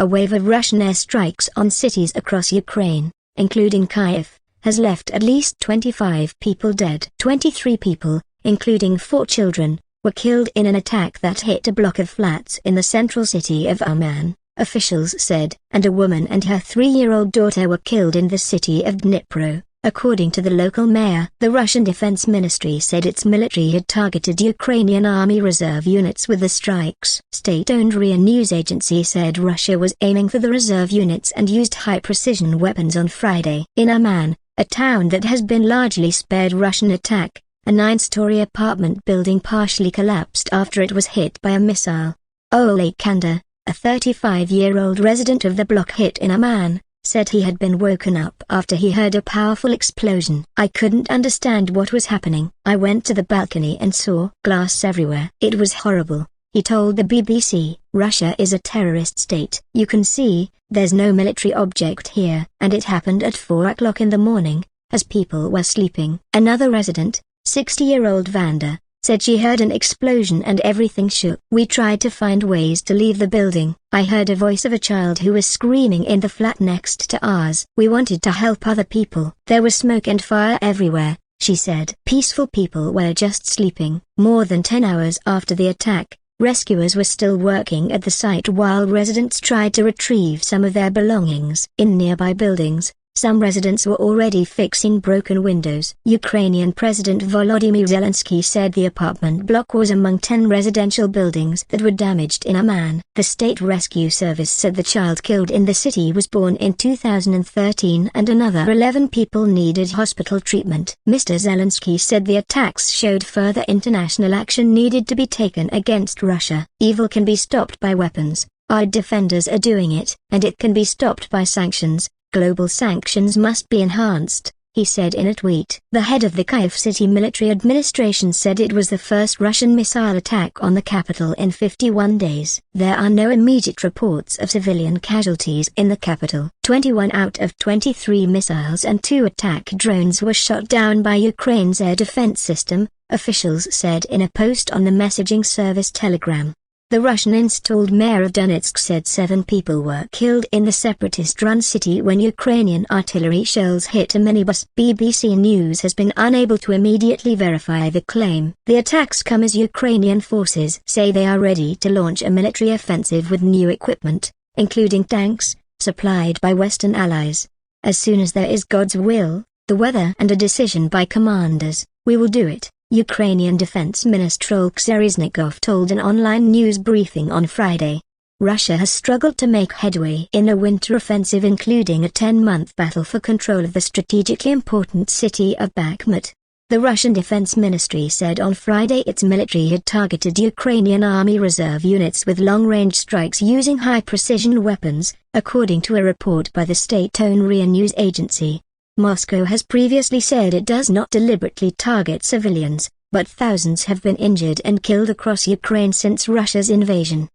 A wave of Russian airstrikes on cities across Ukraine, including Kyiv, has left at least 25 people dead. 23 people, including 4 children, were killed in an attack that hit a block of flats in the central city of Uman, officials said, and a woman and her 3-year-old daughter were killed in the city of Dnipro, according to the local mayor. The Russian Defense Ministry said its military had targeted Ukrainian Army Reserve units with the strikes. State-owned RIA news agency said Russia was aiming for the reserve units and used high-precision weapons on Friday. In Uman, a town that has been largely spared Russian attack, a 9-story apartment building partially collapsed after it was hit by a missile. Oleg Kanda, a 35-year-old resident of the block hit in Uman, said he had been woken up after he heard a powerful explosion. "I couldn't understand what was happening. I went to the balcony and saw glass everywhere. It was horrible," he told the BBC. "Russia is a terrorist state. You can see, there's no military object here. And it happened at 4 o'clock in the morning, as people were sleeping." Another resident, 60-year-old Vanda, said she heard an explosion and everything shook. "We tried to find ways to leave the building. I heard a voice of a child who was screaming in the flat next to ours. We wanted to help other people. There was smoke and fire everywhere," she said. Peaceful people were just sleeping. More than 10 hours after the attack, rescuers were still working at the site while residents tried to retrieve some of their belongings. In nearby buildings, some residents were already fixing broken windows. Ukrainian President Volodymyr Zelensky said the apartment block was among 10 residential buildings that were damaged in Uman. The State Rescue Service said the child killed in the city was born in 2013 and another 11 people needed hospital treatment. Mr. Zelensky said the attacks showed further international action needed to be taken against Russia. "Evil can be stopped by weapons. Our defenders are doing it. And it can be stopped by sanctions. Global sanctions must be enhanced," he said in a tweet. The head of the Kyiv city military administration said it was the first Russian missile attack on the capital in 51 days. There are no immediate reports of civilian casualties in the capital. 21 out of 23 missiles and 2 attack drones were shot down by Ukraine's air defense system, officials said in a post on the messaging service Telegram. The Russian-installed mayor of Donetsk said 7 people were killed in the separatist-run city when Ukrainian artillery shells hit a minibus. BBC News has been unable to immediately verify the claim. The attacks come as Ukrainian forces say they are ready to launch a military offensive with new equipment, including tanks, supplied by Western allies. "As soon as there is God's will, the weather and a decision by commanders, we will do it," Ukrainian Defense Minister Oleksiy Reznikov told an online news briefing on Friday. Russia has struggled to make headway in a winter offensive including a 10-month battle for control of the strategically important city of Bakhmut. The Russian Defense Ministry said on Friday its military had targeted Ukrainian Army Reserve units with long-range strikes using high-precision weapons, according to a report by the state-owned RIA news agency. Moscow has previously said it does not deliberately target civilians, but thousands have been injured and killed across Ukraine since Russia's invasion.